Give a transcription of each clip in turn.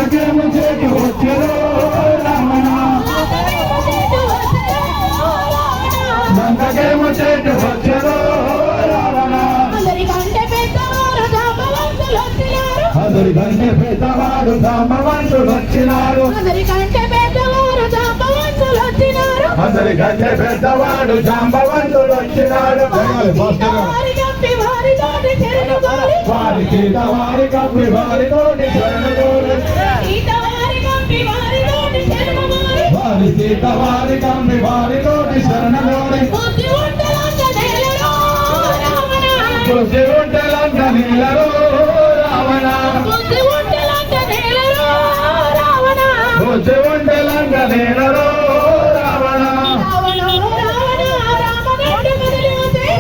లంకకేమో చేటు వచ్చెరో రావణ లంకకేమో చేటు వచ్చెరో రావణ అందరికంటే పెద్దవాడు జాంబవంతులు వచ్చినారు అందరికంటే పెద్దవాడు జాంబవంతులు వచ్చినారు అందరికంటే పెద్దవాడు జాంబవంతులు వచ్చినారు అందరికంటే పెద్దవాడు జాంబవంతులు వచ్చినాడు వారి సీత వారి కప్పి వారితోటి శరణగోరి వారి సీత వారి కప్పి వారితోటి శరణగోరి బుద్ధి ఉంటలంక నీలరో రావణ బుద్ధి ఉంటలంక నీలరో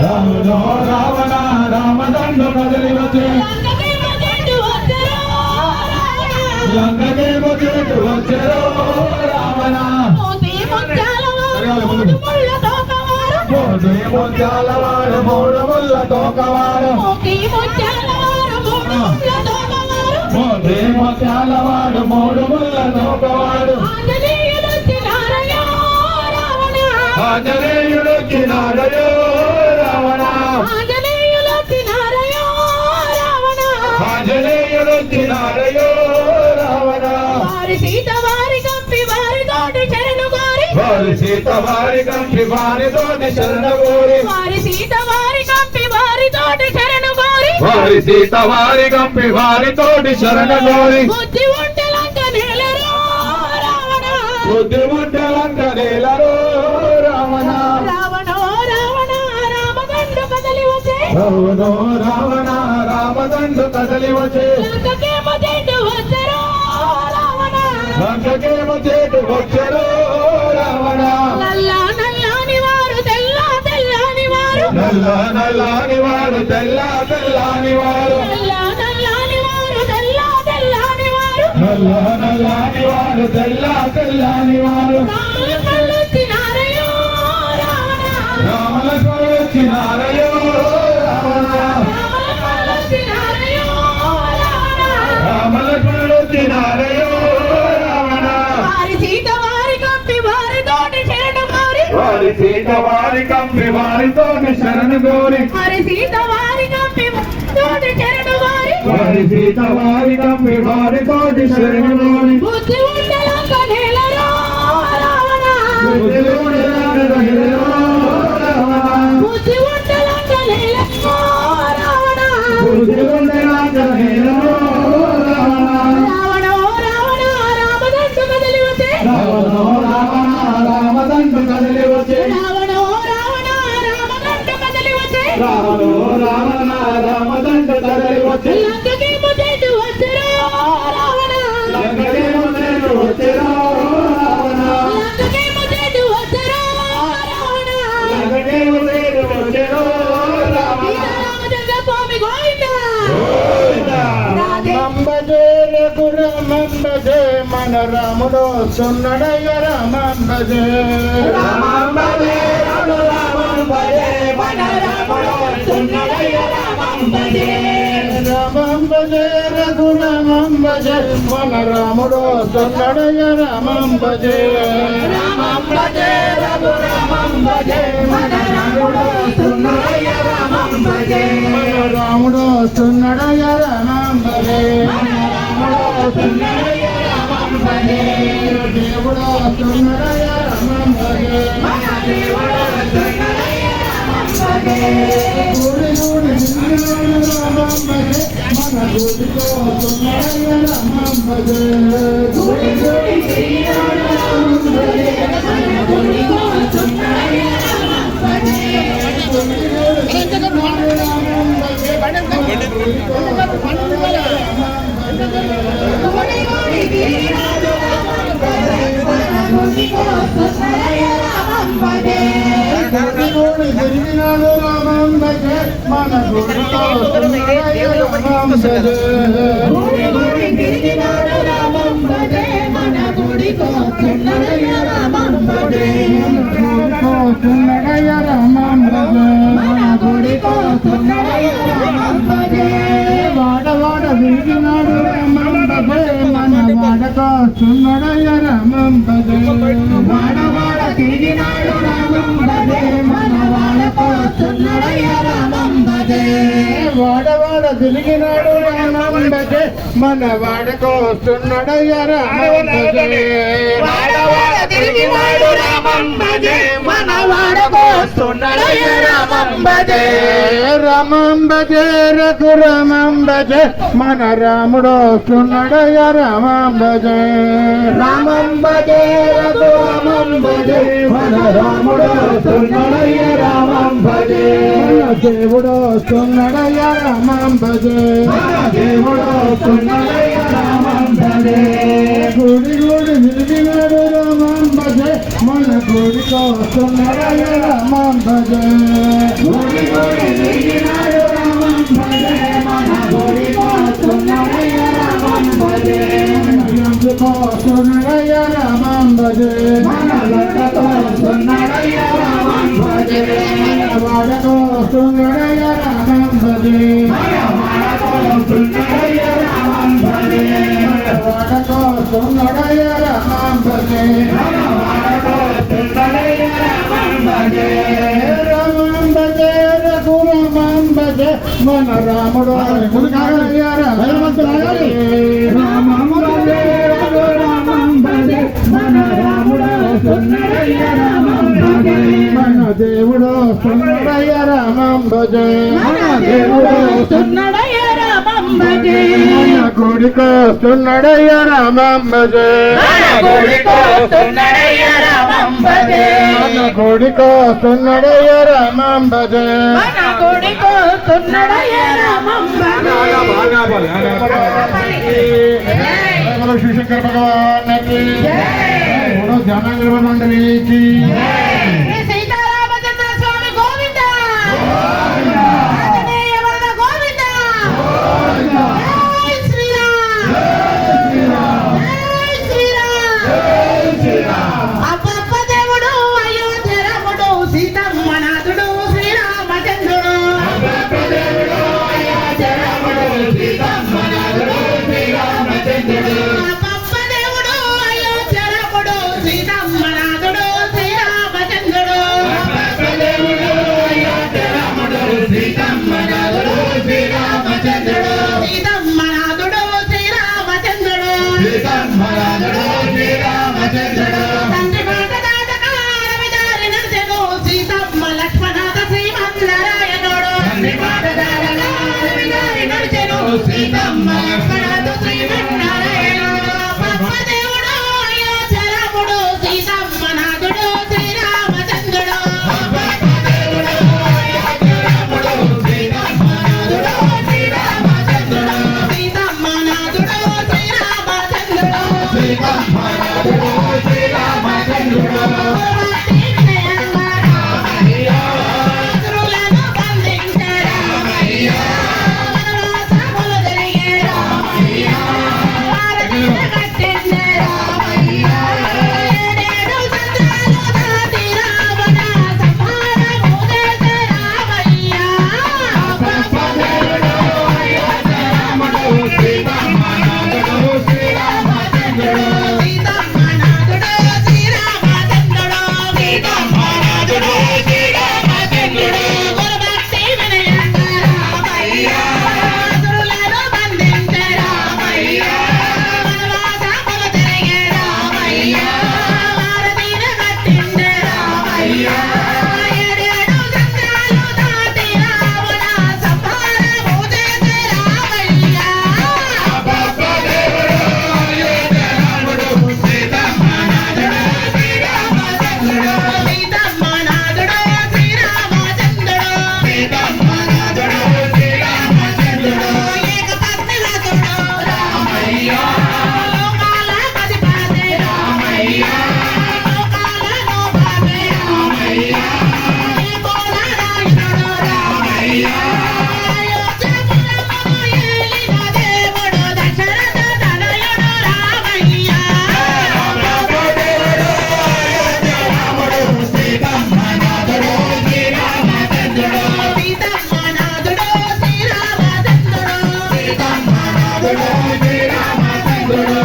రావణ రావణ రామదండు కదిలి వచ్చే లంకకేమో చేటు వచ్చెరో రావణ ముత్యాలవాడు మూడు ముళ్ళ తోకవాడు ముత్యాలవాడు మూడు ముళ్ళ తోకవాడు ఆంజనేయుడొచ్చినాడయో రావణ ఆంజనేయుడొచ్చినాడయో రావణ వారి సీత వారి కప్పి వారితోటి శరణగోరి వారి సీత వారి కప్పి వారితోటి శరణగోరి వారి సీత వారి కప్పి వారితోటి శరణగోరి వారి సీత వారి కప్పి వారితోటి శరణగోరి బుద్ధి ఉంటే లంక నేలరో రావణ బుద్ధి ఉంటే లంక నేలరో రావణ రావణ రావణ రామదండు కదలి వచ్చే రావణ రావణ రామదండు కదలి వచ్చే లంకకేమో చేటు వచ్చెరో రావణ లంకకేమో చేటు వచ్చెరో రావణ నల్ల నల్లాని వారు తెల్ల తెల్లాని వారు నల్ల నల్లాని వారు తెల్ల తెల్లాని వారు నల్ల నల్లాని వారు తెల్ల తెల్లాని వారు నల్ల నల్లాని వారు తెల్ల తెల్లాని వారు రామలక్ష్మణులొచ్చినారయో రావణ రామలక్ష్మణులొచ్చినారయో రావణ రామలక్ష్మణులొచ్చినారయో రావణ రామలక్ష్మణులొచ్చినారయో రావణ వారి సీత వారి కప్పి వారితోటి శరణగోరి వారి సీత వారి కప్పి వారితోటి శరణగోరి వారి సీత వారి కప్పి వారితోటి శరణగోరి వారి సీత వారి కప్పి వారితోటి శరణగోరి బుద్ధి ఉంటే లంక నేలరో రావణ బుద్ధి ఉంటే లంక నేలరో రావణ బుద్ధి ఉంటే లంక నేలరో రావణ బుద్ధి ఉంటే లంక నేలరో రావణ రావణ రావణ రామదండు కదలి వచ్చే రావణ రావణ రామదండు కదలి వచ్చే రావణ రావణ రామదండు కదలి వచ్చే రావణ రావణ రామదండు కదలి వచ్చే లంకకేమో చేటు వచ్చెరో రావణ లంకకేమో చేటు వచ్చెరో రావణ లంకకేమో చేటు వచ్చెరో రావణ లంకకేమో చేటు వచ్చెరో రావణ రామచంద్ర స్వామి గోవింద రామంబజే రఘురామంబజే మన రాముడు సున్నడయ్య రామంబజే రామంబజే రఘురామంబజే మన రాముడు సున్నడయ్య రామంబజే రామంబజే రఘురామంబజే మన రాముడు సున్నడయ్య రామంబజే రామంబజే రఘురామంబజే మన రాముడు సున్నడయ్య రామంబజే మన రాముడు సున్నడయ్య రామంబజే మన రాముడు సున్నడయ్య రామంబజే దేవుడు సున్నడయ్య రామంబజే మన దేవుడు సున్నడయ్య రామంబజే గుడి గుడి రామంబజే మన గుడితో సున్నడయ్య రామంబజే గుడి గుడి రామంబజే మన గుడితో సున్నడయ్య రామంబజే వాడ వాడ విరిగినాడు రామంబజే మన వాడ వాడకొస్తున్నాడయ్య రామం భజే వాడవాడ తిరిగినాడు రామం భజే మన వాడకొస్తున్నాడయ్య రామం భజే వాడవాడ తిరిగినాడు రామం భజే మన వాడకొస్తున్నాడయ్య రామం భజే వాడవాడ తిరిగినాడు రామం భజే మన వాడకొస్తున్నాడయ్య రామం భజే రామం భజే రఘురామం భజే మన రాముడు వస్తున్నాడయ్య రామం భజే రామం భజే రఘురామం భజే మన రాముడు వస్తున్నాడయ్య రామం భజే మన దేవుడు వస్తున్నాడయ్య రామం భజే మన దేవుడు వస్తున్నాడయ్య రామం భజే గుడి గుడి తిరిగినాడు రామం భజే మన గుడికి వస్తున్నాడయ్య రామం భజే గుడి గుడి తిరిగినాడు రామం భజే మన గుడికి వస్తున్నాడయ్య రామం భజే ఎందుకు వస్తున్నాడయ్య రామం భజే మన గడ్డకు వస్తున్నాడయ్య రామం భజే వాడకు వస్తున్నాడయ్య రామం భజే మన వాడకు వస్తున్నాడయ్య రామం భజే వాడకు వస్తున్నాడయ్య రామం భజే మన వాడకు వస్తున్నాడయ్య రామం భజే రామం భజే రఘురామం భజే మన రాముడు వస్తున్నాడయ్య రామం భజే రామం భజే రఘురామం భజే మన రాముడు వస్తున్నాడయ్య రామం భజే మన దేవుడు వస్తున్నాడయ్య రామం భజే మన దేవుడు వస్తున్నాడయ్య రామం భజే మన గుడికి వస్తున్నాడయ్య రామం భజే మన గుడికి వస్తున్నాడయ్య రామం భజే మన గుడికి వస్తున్నాడయ్య రామం భజే మన గుడికి వస్తున్నాడయ్య రామం భజే శివశంకర భగవానికి ధ్యానాంగ మండలికి శ్రీ సీతారామచంద్ర స్వామి గోవింద ఆంజనేయ వరద గోవింద జై శ్రీరామ్ జై శ్రీరామ్ అప్పప్ప దేవుడు అయోధ్య రాముడు సీతమ్మ నాథుడు శ్రీరామచంద్రుడు అప్పప్ప దేవుడు అయోధ్య రాముడు సీతమ్మ నాథుడు శ్రీరామచంద్రుడు అప్పప్ప దేవుడు అయోధ్య రాముడు సీతమ్మ నాథుడు శ్రీరామచంద్రుడు అప్పప్ప దేవుడు అయోధ్య రాముడు సీతమ్మ నాథుడు శ్రీరామచంద్రుడు సీతమ్మ నాథుడు శ్రీరామచంద్రుడు సీతమ్మ నాథుడు శ్రీరామచంద్రుడు తండ్రి మాట దాటక అడవిదారి నడిచెను సీతమ్మ లక్ష్మణాథ శ్రీమన్నారాయణుడు తండ్రి మాట దాటక అడవిదారి నడిచెను సీతమ్మ లక్ష్మణాథ శ్రీమన్నారాయణుడు అప్పప్ప దేవుడు అయోధ్య రాముడు సీతమ్మ నాథుడు శ్రీరామచంద్రుడు అప్పప్ప దేవుడు అయోధ్య రాముడు సీతమ్మ నాథుడు శ్రీరామచంద్రుడు సీతమ్మ నాథుడు శ్రీరామచంద్రుడు సీతమ్మ నాథుడు శ్రీరామచంద్రుడు భక్తి వినయంగా రామయ్య శత్రువులను బంధించే రామయ్య వనవాసములు జరిగే రామయ్య భారతీయ కట్టించే రామయ్య ఏడేడు చంద్రాలు దాటి రావణ సంహారము చేసే రామయ్య అప్పప్ప దేవుడు అయోధ్య రాముడు సీతమ్మ నాథుడు శ్రీరామచంద్రుడు సీతమ్మ నాథుడు శ్రీరామచంద్రుడు సీతమ్మ నాథుడు శ్రీరామచంద్రుడు గురుభక్తి వినయంగా రామయ్య శత్రువులను బంధించే రామయ్య వనవాసములు జరిగే రామయ్య భారతీయ కట్టించే రామయ్య ఏడేడు చంద్రాలు దాటి రావణ సంహారము చేసే రామయ్య అప్పప్ప దేవుడు అయోధ్య రాముడు సీతమ్మ నాథుడు శ్రీరామచంద్రుడు సీతమ్మ నాథుడు శ్రీరామచంద్రుడు సీతమ్మ నాథుడు శ్రీరామచంద్రుడు ఏకపత్ని రథుడు రామయ్య లోకాల పతిపతి రామయ్య లోకాలను బాపే రామయ్య ఏకోల నాయకుడు రామయ్య అయోధ్యపురమును ఏలిన దేవుడు దశరథ తనయుడు రామయ్య అప్పప్ప దేవుడు అయోధ్య రాముడు సీతమ్మ నాథుడు శ్రీరామచంద్రుడు సీతమ్మ నాథుడు శ్రీరామచంద్రుడు సీతమ్మ నాథుడు శ్రీరామచంద్రుడు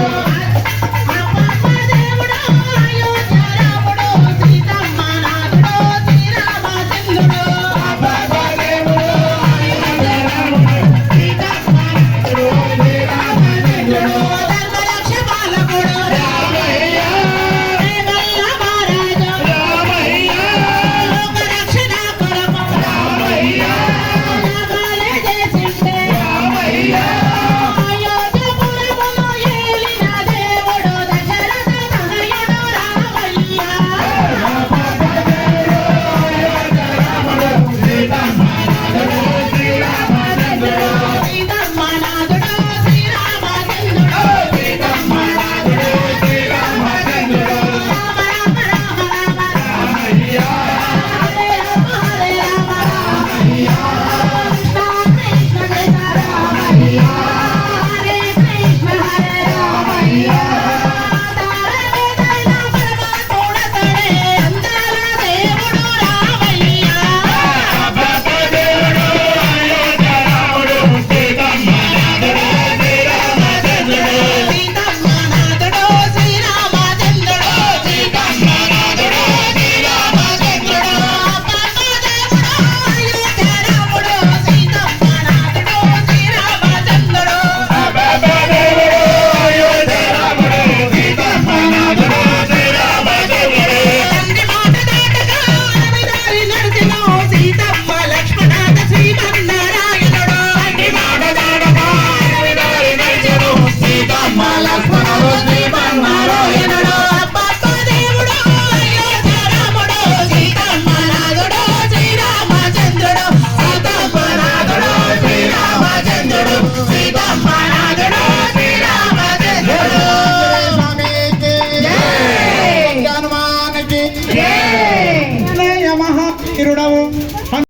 శ్రీరాము